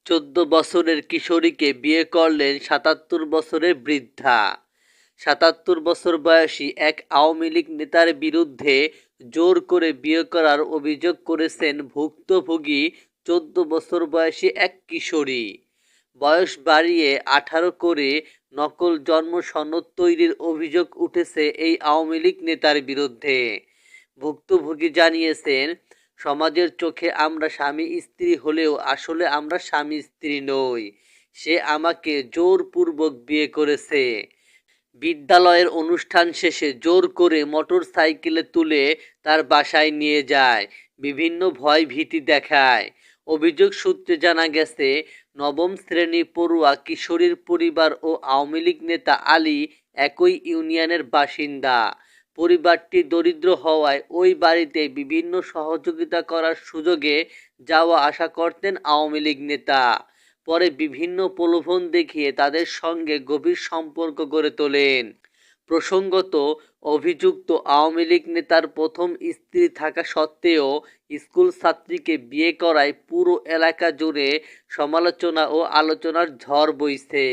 14 বছরের কিশোরীকে বিয়ে করলেন ৭৭ বছরের বৃদ্ধা। ৭৭ বছর বয়সী এক আওয়ামী লীগ নেতার বিরুদ্ধে জোর করে বিয়ে করার অভিযোগ করেছেন ভুক্তভোগী ১৪ বছর বয়সী এক কিশোরী। বয়স বাড়িয়ে ১৮ করে নকল জন্ম সনদ তৈরির অভিযোগ উঠেছে এই আওয়ামী লীগ নেতার বিরুদ্ধে। ভুক্তভোগী জানিয়েছেন, সমাজের চোখে আমরা স্বামী স্ত্রী হলেও আসলে আমরা স্বামী স্ত্রী নই। সে আমাকে জোরপূর্বক বিয়ে করেছে। বিদ্যালয়ের অনুষ্ঠান শেষে জোর করে মোটরসাইকেলে তুলে তার বাসায় নিয়ে যায়, বিভিন্ন ভয়-ভীতি দেখায়। অভিযোগ সূত্রে জানা গেছে, নবম শ্রেণী পড়ুয়া কিশোরীর পরিবার ও আওয়ামী লীগ নেতা আলী একই ইউনিয়নের বাসিন্দা। পরিবারটি দরিদ্র হওয়ায় ওই বাড়িতে বিভিন্ন সহযোগিতা করার সুযোগে যাওয়া আসা করতেন আওয়ামী লীগ নেতা। পরে বিভিন্ন প্রলোভন দেখিয়ে তাদের সঙ্গে গভীর সম্পর্ক গড়ে তোলেন। প্রসঙ্গত, অভিযুক্ত আওয়ামী লীগ নেতার প্রথম স্ত্রী থাকা সত্ত্বেও স্কুল ছাত্রীকে বিয়ে করায় পুরো এলাকা জুড়ে সমালোচনা ও আলোচনার ঝড় বইছে।